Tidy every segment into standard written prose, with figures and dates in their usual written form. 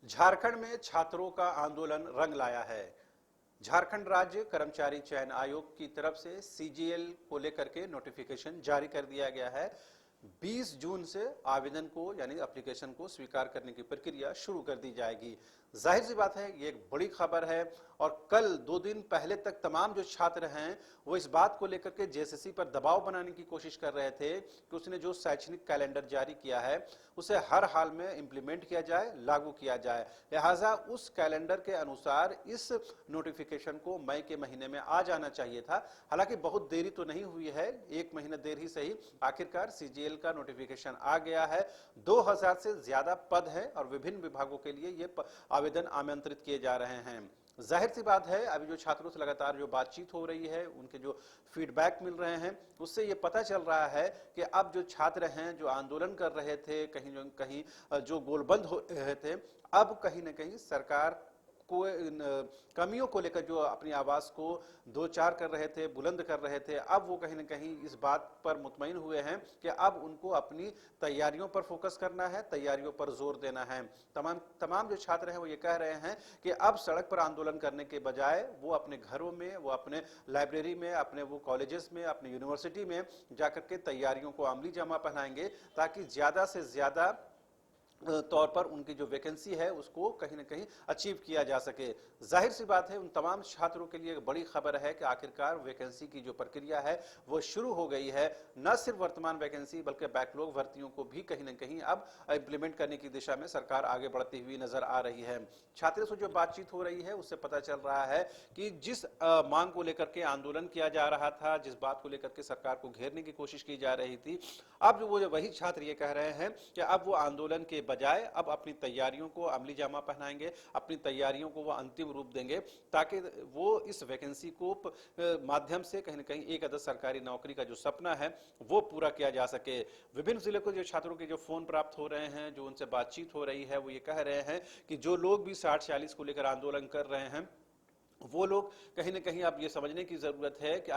झारखंड में छात्रों का आंदोलन रंग लाया है। झारखंड राज्य कर्मचारी चयन आयोग की तरफ से सीजीएल को लेकर के नोटिफिकेशन जारी कर दिया गया है। 20 जून से आवेदन को यानी एप्लीकेशन को स्वीकार करने की प्रक्रिया शुरू कर दी जाएगी। जाहिर सी बात है, ये एक बड़ी खबर है और कल 2 दिन पहले तक तमाम जो छात्र हैं वो इस बात को लेकर के जेएसएससी पर दबाव बनाने की कोशिश कर रहे थे कि उसने जो शैक्षणिक कैलेंडर जारी किया है उसे हर हाल में इंप्लीमेंट किया जाए, लागू किया जाए। लिहाजा उस कैलेंडर के अनुसार इस नोटिफिकेशन को मई के महीने में आ जाना चाहिए था। हालांकि बहुत देरी तो नहीं हुई है, 1 महीना देर ही सही, आखिरकार सीजीएल का नोटिफिकेशन आ गया है। 2000 से ज्यादा पद है और विभिन्न विभागों के लिए ये आवेदन आमंत्रित किए जा रहे हैं। जाहिर सी बात है, अभी जो छात्रों से लगातार जो बातचीत हो रही है, उनके जो फीडबैक मिल रहे हैं, उससे ये पता चल रहा है कि अब जो छात्र हैं जो आंदोलन कर रहे थे, कहीं जो गोलबंद हो रहे थे, अब कहीं ना कहीं सरकार को कमियों को लेकर जो अपनी आवाज को दो चार कर रहे थे, बुलंद कर रहे थे, अब वो कहीं ना कहीं इस बात पर मुतमईन हुए हैं कि अब उनको अपनी तैयारियों पर फोकस करना है, तैयारियों पर जोर देना है। तमाम जो छात्र हैं वो ये कह रहे हैं कि अब सड़क पर आंदोलन करने के बजाय वो अपने घरों में, वो अपने लाइब्रेरी में, अपने वो कॉलेजेस में, अपने यूनिवर्सिटी में जाकर के तैयारियों को अमली जामा पहनाएंगे, ताकि ज्यादा से ज्यादा तौर पर उनकी जो वैकेंसी है उसको कहीं ना कहीं अचीव किया जा सके। जाहिर सी बात है, उन तमाम छात्रों के लिए एक बड़ी खबर है कि आखिरकार वैकेंसी की जो प्रक्रिया है वो शुरू हो गई है। न सिर्फ वर्तमान वैकेंसी बल्कि बैकलॉग भर्तियों को भी कहीं ना कहीं अब इंप्लीमेंट करने की दिशा में सरकार आगे बढ़ती हुई नजर आ रही है। छात्रों से जो बातचीत हो रही है उससे पता चल रहा है कि जिस मांग को लेकर के आंदोलन किया जा रहा था, जिस बात को लेकर के सरकार को घेरने की कोशिश की जा रही थी, अब वो वही छात्र ये कह रहे हैं कि अब वो आंदोलन के बजाय अब अपनी तैयारियों को अमली जामा पहनाएंगे, अपनी तैयारियों को वो अंतिम रूप देंगे, ताकि वो इस वैकेंसी को माध्यम से कहीं ना कहीं एक अदद सरकारी नौकरी का जो सपना है वो पूरा किया जा सके। विभिन्न जिले को जो छात्रों के जो फोन प्राप्त हो रहे हैं, जो उनसे बातचीत हो रही है, वो ये कह रहे हैं कि जो लोग भी 60-40 को लेकर आंदोलन कर रहे हैं वो लोग कहीं ना कहीं अब ये समझने की जरूरत है कि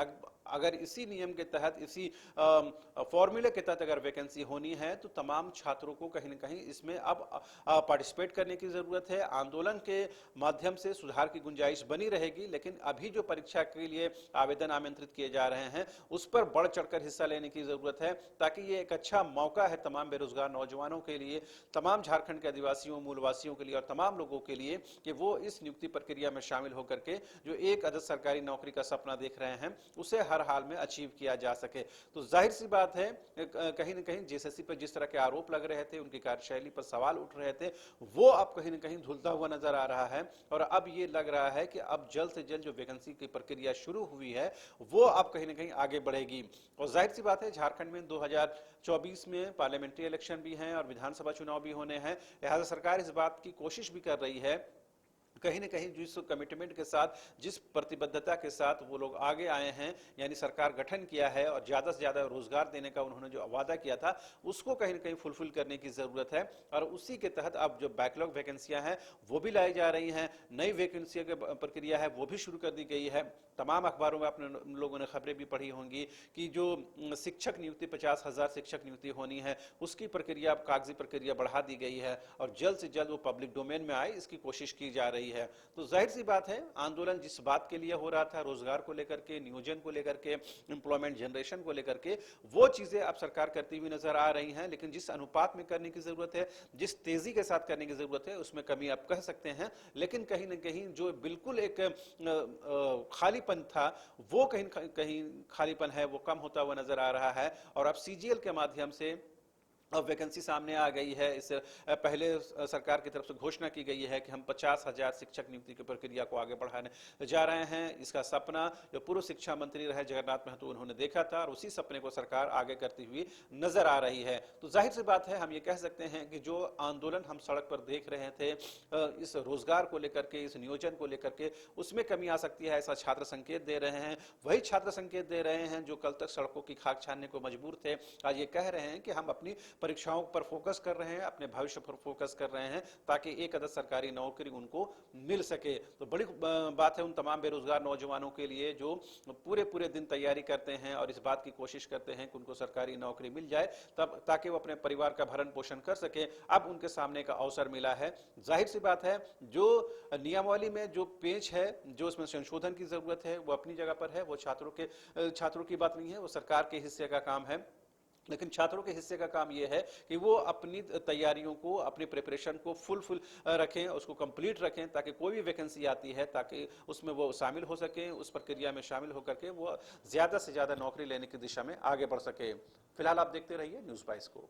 अगर इसी नियम के तहत, इसी फॉर्मूले के तहत अगर वैकेंसी होनी है तो तमाम छात्रों को कहीं ना कहीं इसमें अब पार्टिसिपेट करने की जरूरत है। आंदोलन के माध्यम से सुधार की गुंजाइश बनी रहेगी, लेकिन अभी जो परीक्षा के लिए आवेदन आमंत्रित किए जा रहे हैं उस पर बढ़ चढ़कर हिस्सा लेने की जरूरत है, ताकि ये एक अच्छा मौका है तमाम बेरोजगार नौजवानों के लिए, तमाम झारखंड के आदिवासियों, मूलवासियों के लिए और तमाम लोगों के लिए कि वो इस नियुक्ति प्रक्रिया में शामिल होकर के जो एक अदद सरकारी नौकरी का सपना देख रहे हैं उसे हर हाल में अचीव किया जा सके। तो जाहिर सी बात है, कहीं ना कहीं जेएसएससी पर जिस तरह के आरोप लग रहे थे, उनकी कार्यशैली पर सवाल उठ रहे थे, वो अब कहीं ना कहीं धुलता हुआ नजर आ रहा है। और अब ये लग रहा है कि अब जल्द से जल्द जो वैकेंसी की प्रक्रिया शुरू हुई है वो अब कहीं ना कहीं आगे बढ़ेगी। और जाहिर सी बात है, झारखंड में 2024 में पार्लियामेंट्री इलेक्शन भी हैं और विधानसभा चुनाव भी होने हैं। लिहाजा सरकार इस बात की कोशिश भी कर रही है, कहीं ना कहीं जिस कमिटमेंट के साथ, जिस प्रतिबद्धता के साथ वो लोग आगे आए हैं, यानी सरकार गठन किया है और ज्यादा से ज्यादा रोजगार देने का उन्होंने जो वादा किया था उसको कहीं ना कहीं फुलफिल करने की जरूरत है। और उसी के तहत अब जो बैकलॉग वैकेंसियां हैं वो भी लाई जा रही हैं, नई वैकेंसियों की प्रक्रिया है वो भी शुरू कर दी गई है। तमाम अखबारों में अपने लोगों ने खबरें भी पढ़ी होंगी कि जो शिक्षक नियुक्ति 50,000 शिक्षक नियुक्ति होनी है उसकी प्रक्रिया, कागजी प्रक्रिया बढ़ा दी गई है और जल्द से जल्द वो पब्लिक डोमेन में आए इसकी कोशिश की जा रही है। तो जाहिर सी बात है, आंदोलन जिस बात के लिए हो रहा था, रोजगार को लेकर के, नियोजन को लेकर के, एम्प्लॉयमेंट जनरेशन को लेकर के, वो चीजें अब सरकार करती हुई नजर आ रही हैं, लेकिन जिस अनुपात में करने की जरूरत है, जिस तेजी के साथ करने की जरूरत है, उसमें कमी आप कह सकते हैं। लेकिन कहीं ना कहीं जो बिल्कुल एक खालीपन था वो कहीं कहीं खालीपन है वो कम होता हुआ नजर आ रहा है। और अब सीजीएल के माध्यम से अब वैकेंसी सामने आ गई है। इस पहले सरकार की तरफ से घोषणा की गई है कि हम 50,000 शिक्षक नियुक्ति की प्रक्रिया को आगे बढ़ाने जा रहे हैं। इसका सपना जो पूर्व शिक्षा मंत्री रहे जगन्नाथ महतो उन्होंने देखा था और उसी सपने को सरकार आगे करती हुई नजर आ रही है। तो जाहिर सी बात है, हम ये कह सकते हैं कि जो आंदोलन हम सड़क पर देख रहे थे इस रोजगार को लेकर के, इस नियोजन को लेकर के, उसमें कमी आ सकती है, ऐसा छात्र संकेत दे रहे हैं। वही छात्र संकेत दे रहे हैं जो कल तक सड़कों की खाक छानने को मजबूर थे, आज ये कह रहे हैं कि हम अपनी परीक्षाओं पर फोकस कर रहे हैं, अपने भविष्य पर फोकस कर रहे हैं, ताकि एक आध सरकारी नौकरी उनको मिल सके। तो बड़ी बात है उन तमाम बेरोजगार नौजवानों के लिए जो पूरे पूरे दिन तैयारी करते हैं और इस बात की कोशिश करते हैं कि उनको सरकारी नौकरी मिल जाए, तब ताकि वो अपने परिवार का भरण पोषण कर सके। अब उनके सामने का अवसर मिला है। जाहिर सी बात है, जो नियमावली में जो पेच है, जो उसमें संशोधन की जरूरत है, वो अपनी जगह पर है। वो छात्रों की बात नहीं है, वो सरकार के हिस्से का काम है। लेकिन छात्रों के हिस्से का काम यह है कि वो अपनी तैयारियों को, अपनी प्रिपरेशन को फुल रखें, उसको कंप्लीट रखें, ताकि कोई भी वैकेंसी आती है ताकि उसमें वो शामिल हो सके, उस प्रक्रिया में शामिल होकर के वो ज्यादा से ज्यादा नौकरी लेने की दिशा में आगे बढ़ सके। फिलहाल आप देखते रहिए न्यूज़ 22 को।